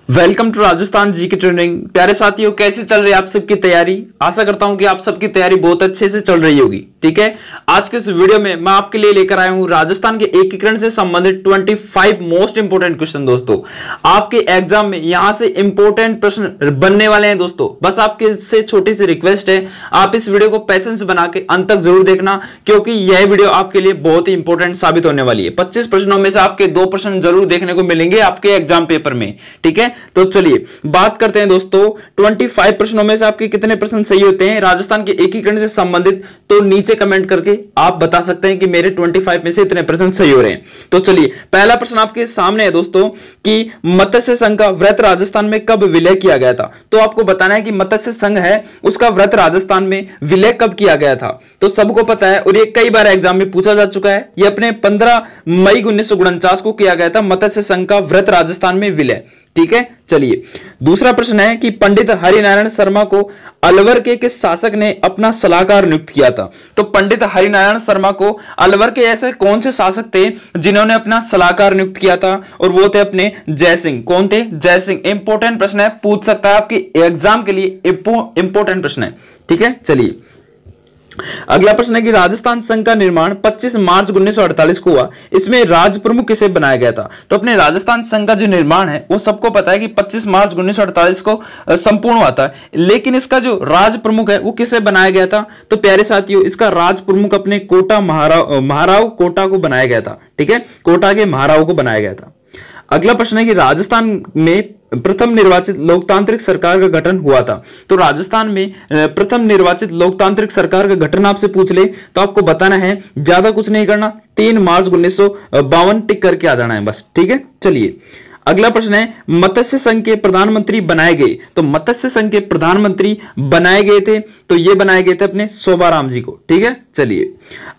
Welcome to Rajasthan GK training. प्यारे साथियों, कैसे चल रही है आप सबकी तैयारी। आशा करता हूं कि आप सबकी तैयारी बहुत अच्छे से चल रही होगी। ठीक है, आज के इस वीडियो में मैं आपके लिए लेकर आया हूं राजस्थान के एकीकरण से संबंधित 25 मोस्ट इंपोर्टेंट क्वेश्चन। दोस्तों, आपके एग्जाम में यहां से इंपोर्टेंट प्रश्न बनने वाले हैं। दोस्तों, बस आपके से छोटी सी रिक्वेस्ट है, आप इस वीडियो को पेशेंस बना के अंत तक जरूर देखना, क्योंकि यह वीडियो आपके लिए बहुत ही इंपॉर्टेंट साबित होने वाली है। 25 प्रश्नों में से आपके 2 प्रश्न जरूर देखने को मिलेंगे आपके एग्जाम पेपर में। ठीक है, तो चलिए बात करते हैं दोस्तों, 25 प्रश्नों में से आपके कितने प्रश्न सही होते हैं राजस्थान के एकीकरण से संबंधित। तो नीचे कमेंट करके आप बता सकते हैं कि मेरे 25 में से इतने प्रश्न सही हो रहे हैं। तो चलिए, पहला प्रश्न आपके सामने है दोस्तों कि मत्स्य संघ का व्रत राजस्थान में कब विलय किया गया था। तो आपको बताना है कि मत्स्य संघ है उसका व्रत राजस्थान में विलय कब किया गया था। तो सबको पता है और ये कई बार एग्जाम में पूछा जा चुका है। ये अपने 15 मई 1949 को किया गया था मत्स्य संघ का व्रत राजस्थान में विलय। ठीक है, चलिए दूसरा प्रश्न है कि पंडित हरिनारायण शर्मा को अलवर के किस शासक ने अपना सलाहकार नियुक्त किया था। तो पंडित हरिनारायण शर्मा को अलवर के ऐसे कौन से शासक थे जिन्होंने अपना सलाहकार नियुक्त किया था, और वो थे अपने जयसिंह। कौन थे? जयसिंह। इंपॉर्टेंट प्रश्न है, पूछ सकता है आपकी एग्जाम के लिए, इंपॉर्टेंट प्रश्न है। ठीक है, चलिए अगला प्रश्न है कि राजस्थान संघ का निर्माण 25 मार्च 1948 को हुआ। इसमें राज प्रमुख किसे बनाया गया था। तो अपने राजस्थान संघ का जो निर्माण है वो सबको पता है कि 25 मार्च 1948 को संपूर्ण हुआ था, लेकिन इसका जो राज प्रमुख है वो किसे बनाया गया था। तो प्यारे साथियों, इसका राज प्रमुख अपने कोटा महाराव कोटा को बनाया गया था। ठीक है, कोटा के महाराव को बनाया गया था। अगला प्रश्न है कि राजस्थान में प्रथम निर्वाचित लोकतांत्रिक सरकार का गठन हुआ था। तो राजस्थान में प्रथम निर्वाचित लोकतांत्रिक सरकार का गठन आपसे पूछ ले तो आपको बताना है, ज्यादा कुछ नहीं करना, 3 मार्च 1952 टिक करके आ जाना है बस। ठीक है, चलिए अगला प्रश्न है मत्स्य संघ के प्रधानमंत्री बनाए गए। तो मत्स्य संघ के प्रधानमंत्री बनाए गए थे, तो ये बनाए गए थे अपने शोभाराम जी को। ठीक है, चलिए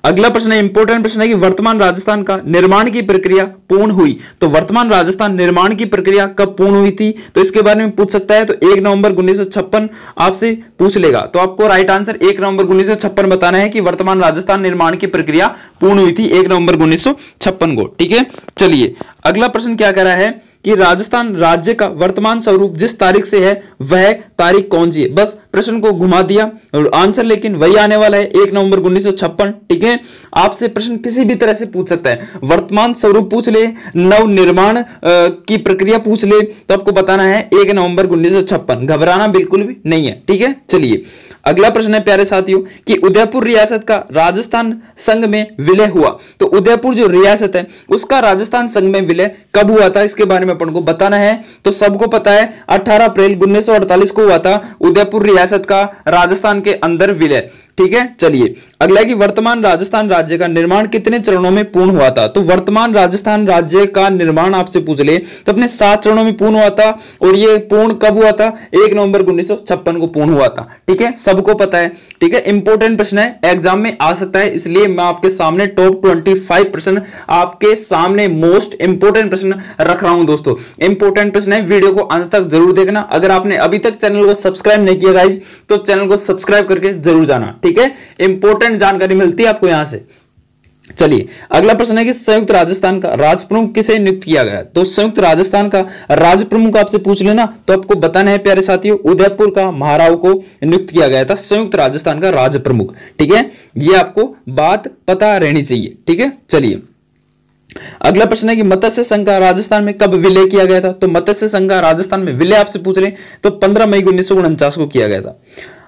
अगला प्रश्न है, इंपॉर्टेंट प्रश्न है कि वर्तमान राजस्थान का निर्माण की प्रक्रिया पूर्ण हुई। तो वर्तमान राजस्थान निर्माण की प्रक्रिया कब पूर्ण हुई थी, तो इसके बारे में पूछ सकता है। तो 1 नवंबर 1956 आपसे पूछ लेगा, तो आपको राइट आंसर 1 नवंबर 1956 बताना है कि वर्तमान राजस्थान निर्माण की प्रक्रिया पूर्ण हुई थी 1 नवंबर 1956 को। ठीक है, चलिए अगला प्रश्न क्या कह रहा है कि राजस्थान राज्य का वर्तमान स्वरूप जिस तारीख से है वह तारीख कौन सी है। बस प्रश्न को घुमा दिया और आंसर लेकिन वही आने वाला है 1 नवंबर 1956। ठीक है, आपसे प्रश्न किसी भी तरह से पूछ सकता है, वर्तमान स्वरूप पूछ ले, नव निर्माण की प्रक्रिया पूछ ले, तो आपको बताना है 1 नवंबर 1956। घबराना बिल्कुल भी नहीं है। ठीक है, चलिए अगला प्रश्न है प्यारे साथियों कि उदयपुर रियासत का राजस्थान संघ में विलय हुआ। तो उदयपुर जो रियासत है उसका राजस्थान संघ में विलय कब हुआ था, इसके बारे में अपन को बताना है। तो सबको पता है 18 अप्रैल 1948 को हुआ था उदयपुर रियासत का राजस्थान के अंदर विलय। ठीक है, चलिए अगला है कि वर्तमान राजस्थान राज्य का निर्माण कितने चरणों में पूर्ण हुआ था। तो वर्तमान राजस्थान राज्य का निर्माण आपसे पूछ ले तो अपने 7 चरणों में पूर्ण हुआ था, और ये पूर्ण कब हुआ था, 1 नवंबर 1956 को पूर्ण हुआ था। ठीक है, सबको पता है। ठीक है, इंपॉर्टेंट प्रश्न है, एग्जाम में आ सकता है, इसलिए मैं आपके सामने टॉप 25 प्रश्न आपके सामने मोस्ट इंपोर्टेंट प्रश्न रख रहा हूं। दोस्तों, इंपॉर्टेंट प्रश्न है, वीडियो को अंत तक जरूर देखना। अगर आपने अभी तक चैनल को सब्सक्राइब नहीं किया गाइस तो चैनल को सब्सक्राइब करके जरूर जाना। ठीक है, इंपॉर्टेंट जानकारी मिलती है आपको यहां से। चलिए अगला प्रश्न है कि संयुक्त राजस्थान का राज प्रमुख किसे नियुक्त किया गया। तो संयुक्त राजस्थान का राज प्रमुख आपसे पूछ लेना तो आपको बताना है प्यारे साथियों, उदयपुर का महाराव को नियुक्त किया गया था संयुक्त राजस्थान का राज प्रमुख। ठीक है, ये आपको बात पता रहनी चाहिए। ठीक है, चलिए अगला प्रश्न है कि मत्स्य संघ का राजस्थान में कब विलय किया गया था। तो मत्स्य संघ का राजस्थान में विलय आपसे पूछ रहे तो 15 मई 1949 को किया गया था।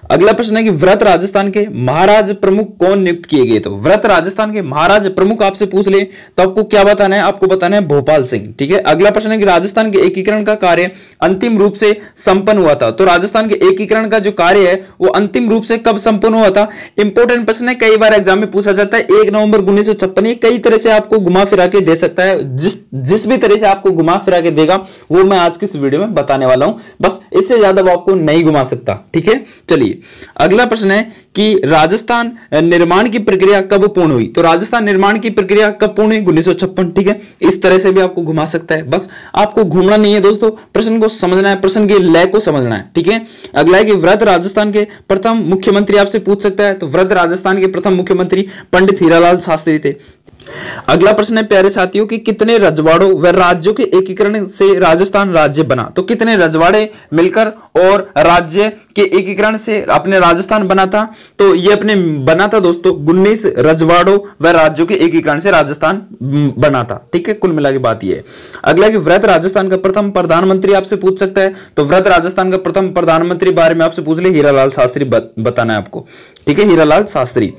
अगला प्रश्न है कि व्रत राजस्थान के महाराज प्रमुख कौन नियुक्त किए गए। तो व्रत राजस्थान के महाराज प्रमुख आपसे पूछ ले तो आपको क्या बताना है, आपको बताना है भोपाल सिंह। ठीक है, अगला प्रश्न है कि राजस्थान के एकीकरण का कार्य अंतिम रूप से संपन्न हुआ था। तो राजस्थान के एकीकरण का जो कार्य है वो अंतिम रूप से कब संपन्न हुआ था। इंपॉर्टेंट प्रश्न है, कई बार एग्जाम में पूछा जाता है 1 नवंबर 1956। ये कई तरह से आपको घुमा फिरा के दे सकता है, जिस भी तरह से आपको घुमा फिरा के देगा वो मैं आज की इस वीडियो में बताने वाला हूं। बस इससे ज्यादा वो आपको नहीं घुमा सकता। ठीक है, चलिए अगला प्रश्न है कि राजस्थान निर्माण की प्रक्रिया कब पूर्ण हुई। तो राजस्थान निर्माण की प्रक्रिया कब पूर्ण हुई, 1956। ठीक है, इस तरह से भी आपको घुमा सकता है, बस आपको घूमना नहीं है दोस्तों, प्रश्न को समझना है, प्रश्न की लय को समझना है। ठीक है, अगला है कि व्रत राजस्थान के प्रथम मुख्यमंत्री आपसे पूछ सकता है। तो व्रत राजस्थान के प्रथम मुख्यमंत्री पंडित हीरालाल शास्त्री थे। अगला प्रश्न है प्यारे साथियों कि कितने रजवाड़ों व राज्यों के एकीकरण से राजस्थान राज्य बना। तो कितने रजवाड़े मिलकर और राज्य के एकीकरण से अपने राजस्थान बना था। तो ये अपने बना था दोस्तों 19 रजवाड़ों व राज्यों के एकीकरण से राजस्थान बना था। ठीक है, कुल मिला के बात ये है। अगला कि वृहत राजस्थान का प्रथम प्रधानमंत्री आपसे पूछ सकता है। तो वृहत राजस्थान का प्रथम प्रधानमंत्री बारे में आपसे पूछ ले, हीरालाल शास्त्री बताना है आपको। ठीक है, हीरालाल शास्त्री।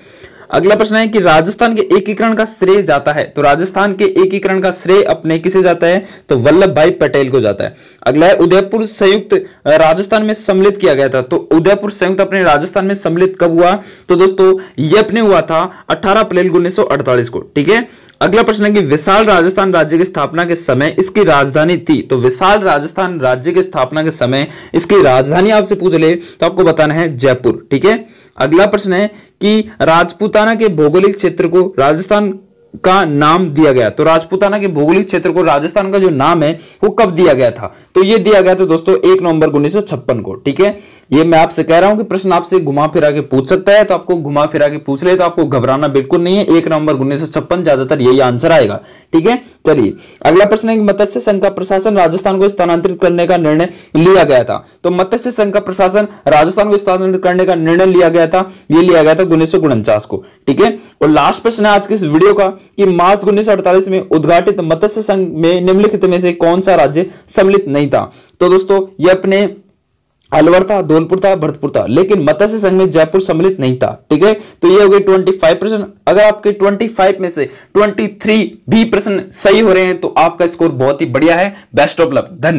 अगला प्रश्न है कि राजस्थान के एकीकरण का श्रेय जाता है। तो राजस्थान के एकीकरण का श्रेय अपने किसे जाता है। तो वल्लभ भाई पटेल को जाता है। अगला है उदयपुर संयुक्त राजस्थान में सम्मिलित किया गया था। तो उदयपुर संयुक्त अपने राजस्थान में सम्मिलित कब हुआ। तो दोस्तों ये अपने हुआ था 18 अप्रैल 1948 को। ठीक है। अगला प्रश्न है कि विशाल राजस्थान राज्य की स्थापना के समय इसकी राजधानी थी। तो विशाल राजस्थान राज्य की स्थापना के समय इसकी राजधानी आपसे पूछ ले तो आपको बताना है जयपुर। ठीक है। अगला प्रश्न है कि राजपूताना के भौगोलिक क्षेत्र को राजस्थान का नाम दिया गया। तो राजपूताना के भौगोलिक क्षेत्र को राजस्थान का जो नाम है वो कब दिया गया था। तो ये दिया गया था दोस्तों 1 नवंबर 1956 को। ठीक है, ये मैं आपसे कह रहा हूं कि प्रश्न आपसे घुमा फिरा के पूछ सकता है, तो आपको घुमा फिरा के पूछ ले तो आपको घबराना बिल्कुल नहीं है। 1 नवंबर 1956 ज्यादातर यही आंसर आएगा। ठीक है, चलिए अगला प्रश्न है कि मत्स्य संघ का प्रशासन राजस्थान को स्थानांतरित करने का निर्णय लिया गया था। तो मत्स्य संघ का प्रशासन राजस्थान को स्थानांतरित करने का निर्णय लिया गया था, ये लिया गया था 1949 को। ठीक है, और लास्ट प्रश्न है आज के इस वीडियो का कि मार्च 1948 में उद्घाटित मत्स्य संघ में निम्नलिखित में से कौन सा राज्य सम्मिलित नहीं था। तो दोस्तों ये अपने अलवर था, धौलपुर था, भरतपुर था, लेकिन मत्स्य संघ में जयपुर सम्मिलित नहीं था। ठीक है, तो ये हो गए 25 प्रश्न। अगर आपके 25 में से 23 भी प्रश्न सही हो रहे हैं तो आपका स्कोर बहुत ही बढ़िया है। बेस्ट ऑफ लक, धन्यवाद।